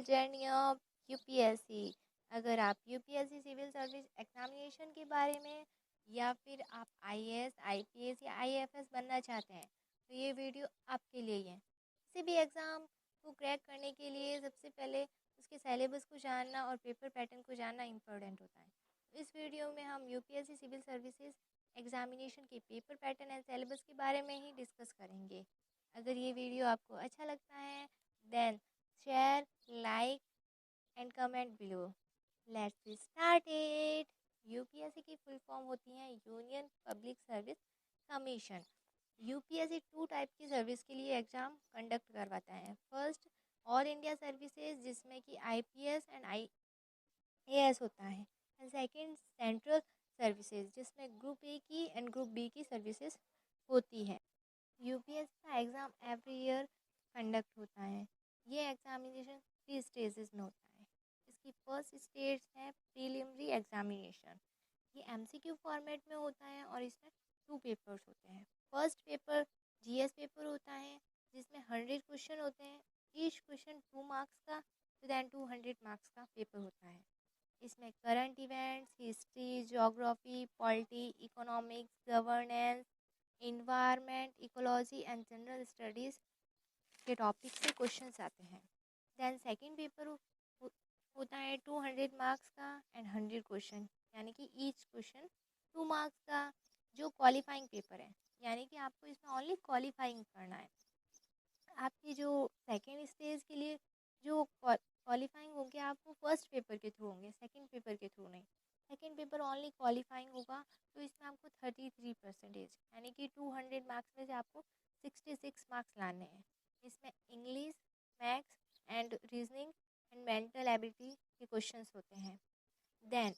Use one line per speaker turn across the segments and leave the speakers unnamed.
Journey of UPSC. अगर आप UPSC civil service examination के बारे में या फिर आप आईएएस, आईपीएस या आईएफएस बनना चाहते हैं तो ये वीडियो आपके लिए ही है। किसी भी एग्ज़ाम को क्रैक करने के लिए सबसे पहले उसके सिलेबस को जानना और पेपर पैटर्न को जानना इम्पोर्टेंट होता है। इस वीडियो में हम यूपीएससी सिविल सर्विसेज एग्जामिनेशन के पेपर पैटर्न एंड सिलेबस के बारे में ही डिस्कस करेंगे। अगर ये वीडियो आपको अच्छा लगता है then share, like and comment below. Let's start it. UPSC की फुल फॉर्म होती है union public service commission. UPSC 2 type की सर्विस के लिए एग्ज़ाम कंडक्ट करवाता है। फर्स्ट ऑल इंडिया सर्विसेज जिसमें कि आईपीएस एंड आईएएस होता है, एंड सेकंड सेंट्रल सर्विसेज जिसमें ग्रुप ए की एंड ग्रुप बी की सर्विसेज होती है। यूपीएससी का एग्ज़ाम एवरी ईयर कंडक्ट होता है। ये एग्जामिनेशन 3 स्टेजेस में होता है। इसकी फर्स्ट स्टेज है प्रीलिमिनरी एग्जामिनेशन। ये एमसीक्यू फॉर्मेट में होता है और इसमें 2 पेपर्स होते हैं। फर्स्ट पेपर जीएस पेपर होता है जिसमें 100 क्वेश्चन होते हैं। ईच क्वेश्चन 2 मार्क्स का देन 200 मार्क्स का पेपर होता है। इसमें current events, history, geography, polity, economics, governance, environment, ecology and general studies के टॉपिक से क्वेश्चंस आते हैं। देन सेकंड पेपर होता है 200 मार्क्स का एंड 100 क्वेश्चन, यानी कि ईच क्वेश्चन 2 मार्क्स का, जो क्वालिफाइंग पेपर है, यानी कि आपको इसमें ओनली क्वालिफाइंग करना है। आपकी जो सेकेंड स्टेज के लिए जो क्वालिफाइंग होंगे आपको फर्स्ट पेपर के थ्रू होंगे, सेकेंड पेपर के थ्रू नहीं। सेकेंड पेपर ओनली क्वालिफाइंग होगा तो इसमें आपको 33% यानी कि 200 मार्क्स में से आपको 66 मार्क्स लाने हैं। इसमें English, maths and reasoning and mental ability के क्वेश्चंस होते हैं। देन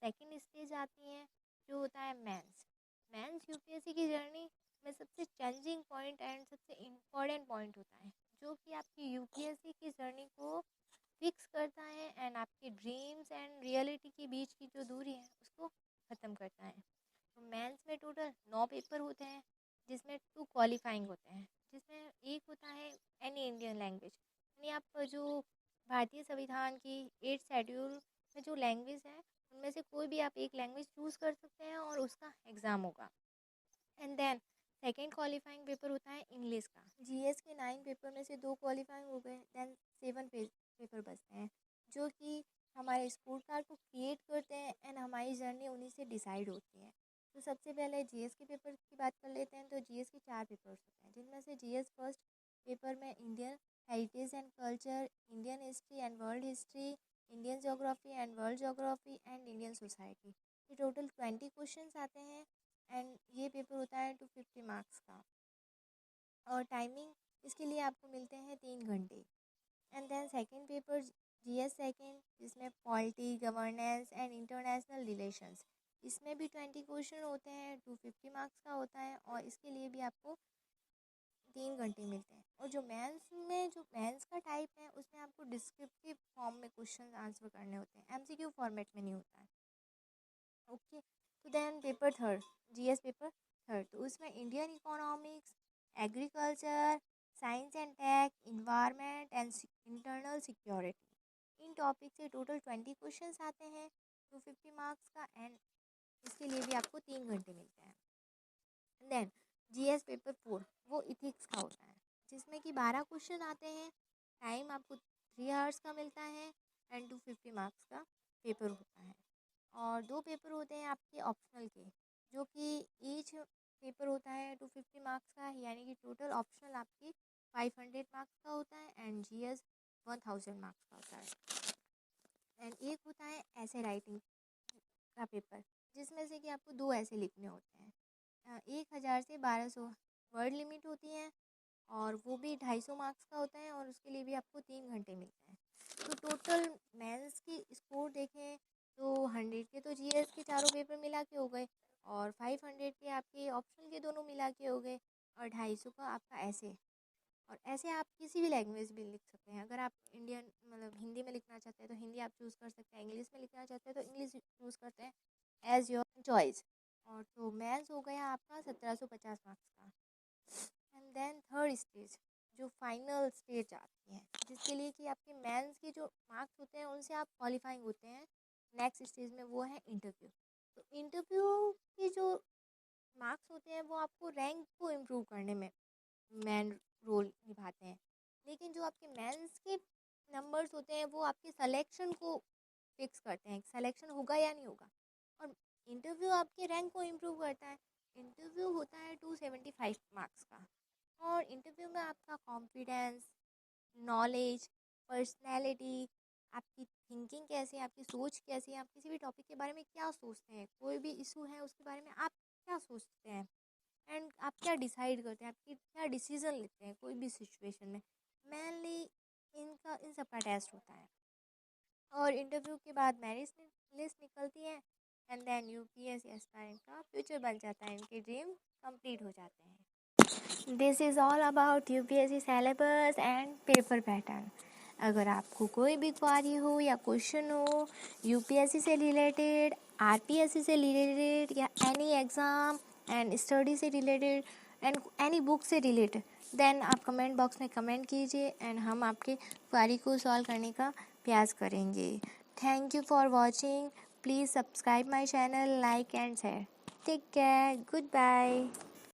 सेकेंड स्टेज आती है जो होता है मेंस। मेंस यूपीएससी की जर्नी में सबसे चैलेंजिंग पॉइंट एंड सबसे इम्पोर्टेंट पॉइंट होता है, जो कि आपकी यूपीएससी की जर्नी को फिक्स करता है एंड आपके ड्रीम्स एंड रियलिटी के बीच की जो दूरी है उसको ख़त्म करता है। तो मेंस में टोटल 9 पेपर होते हैं जिसमें 2 क्वालिफाइंग होते हैं, जिसमें एक होता है एनी इंडियन लैंग्वेज, यानी आप जो भारतीय संविधान की 8 शेड्यूल में जो लैंग्वेज है उनमें से कोई भी आप एक लैंग्वेज चूज़ कर सकते हैं और उसका एग्ज़ाम होगा। And then second qualifying paper होता है इंग्लिश का। जीएस के 9 पेपर में से 2 क्वालिफाइंग हो गए, देन 7 पेपर बचते हैं जो कि हमारे स्कोर कार्ड को क्रिएट करते हैं एंड हमारी जर्नी उन्हीं से डिसाइड होती है। तो सबसे पहले जीएस के पेपर की बात कर लेते हैं। तो जीएस के 4 पेपर्स होते हैं जिनमें से जीएस फर्स्ट पेपर में Indian heritage and culture, Indian history and world history, Indian geography and world geography and Indian society. ये टोटल 20 क्वेश्चंस आते हैं एंड ये पेपर होता है 250 मार्क्स का, और टाइमिंग इसके लिए आपको मिलते हैं 3 घंटे। And then second paper GS second जिसमें polity, governance and international relations, इसमें भी 20 क्वेश्चन होते हैं, 250 मार्क्स का होता है और इसके लिए भी आपको 3 घंटे मिलते हैं। और जो मेंस का टाइप है उसमें आपको डिस्क्रिप्टिव फॉर्म में क्वेश्चन आंसर करने होते हैं, एमसीक्यू फॉर्मेट में नहीं होता है। ओके, तो then paper third, GS paper third, तो उसमें Indian economics, agriculture, science and tech, environment and internal security, इन टॉपिक से टोटल 20 क्वेश्चंस आते हैं 250 मार्क्स का एंड इसके लिए भी आपको 3 घंटे मिलते हैं। देन जीएस पेपर 4 वो इथिक्स का होता है जिसमें कि 12 क्वेश्चन आते हैं, टाइम आपको 3 आवर्स का मिलता है एंड 250 मार्क्स का पेपर होता है। और 2 पेपर होते हैं आपके ऑप्शनल के, जो कि ईच पेपर होता है 250 मार्क्स का, यानी कि टोटल ऑप्शनल आपकी 500 मार्क्स का होता है एंड जीएस 1000 मार्क्स का होता है। एंड एक होता है ऐसे राइटिंग का पेपर जिसमें से कि आपको 2 ऐसे लिखने होते हैं। 1000 से 1200 वर्ड लिमिट होती है और वो भी 250 मार्क्स का होता है और उसके लिए भी आपको 3 घंटे मिलते हैं। तो टोटल मेंस की स्कोर देखें तो 100 के तो जीएस के चारों पेपर मिला के हो गए और 500 के आपके ऑप्शनल के दोनों मिला के हो गए और 250 का आपका ऐसे। और ऐसे आप किसी भी लैंग्वेज भी लिख सकते हैं। अगर आप इंडियन मतलब हिंदी में लिखना चाहते हैं तो हिंदी आप चूज़ कर सकते हैं, इंग्लिश में लिखना चाहते हैं तो इंग्लिश चूज़ करते हैं, एज योर चॉइस। और तो मैथ्स हो गया आपका 1750 मार्क्स का। एंड देन थर्ड स्टेज जो फाइनल स्टेज आती है, जिसके लिए कि आपके मेंस के जो मार्क्स होते हैं उनसे आप क्वालिफाइंग होते हैं नेक्स्ट स्टेज में, वो है इंटरव्यू। तो इंटरव्यू के जो मार्क्स होते हैं वो आपको रैंक को इम्प्रूव करने में मेन रोल निभाते हैं, लेकिन जो आपके मेंस के नंबर्स होते हैं वो आपके सिलेक्शन को फिक्स करते हैं, सिलेक्शन होगा या नहीं होगा। और इंटरव्यू आपके रैंक को इम्प्रूव करता है। इंटरव्यू होता है 275 मार्क्स का, और इंटरव्यू में आपका कॉन्फिडेंस, नॉलेज, पर्सनैलिटी, आपकी थिंकिंग कैसी है, आपकी सोच कैसी है, आप किसी भी टॉपिक के बारे में क्या सोचते हैं, कोई भी इशू है उसके बारे में आप क्या सोचते हैं, एंड आप क्या डिसाइड करते हैं, आपकी क्या डिसीजन लेते हैं कोई भी सिचुएशन में, मेनली इन सब का टेस्ट होता है। और इंटरव्यू के बाद मेरिट लिस्ट निकलती है, एंड देन यूपीएससी एस्पायरेंट का फ्यूचर बन जाता है, इनके ड्रीम कंप्लीट हो जाते हैं। This is all about UPSC syllabus and paper pattern. अगर आपको कोई भी क्वारी हो या क्वेश्चन हो यूपीएससी से रिलेटेड, आरपीएससी से रिलेटेड, या एनी एग्ज़ाम एंड स्टडी से रिलेटेड एंड एनी बुक से रिलेटेड, देन आप कमेंट बॉक्स में कमेंट कीजिए एंड हम आपके क्वारी को सॉल्व करने का प्रयास करेंगे। Thank you for watching. Please subscribe my channel, like and share. Take care, good bye.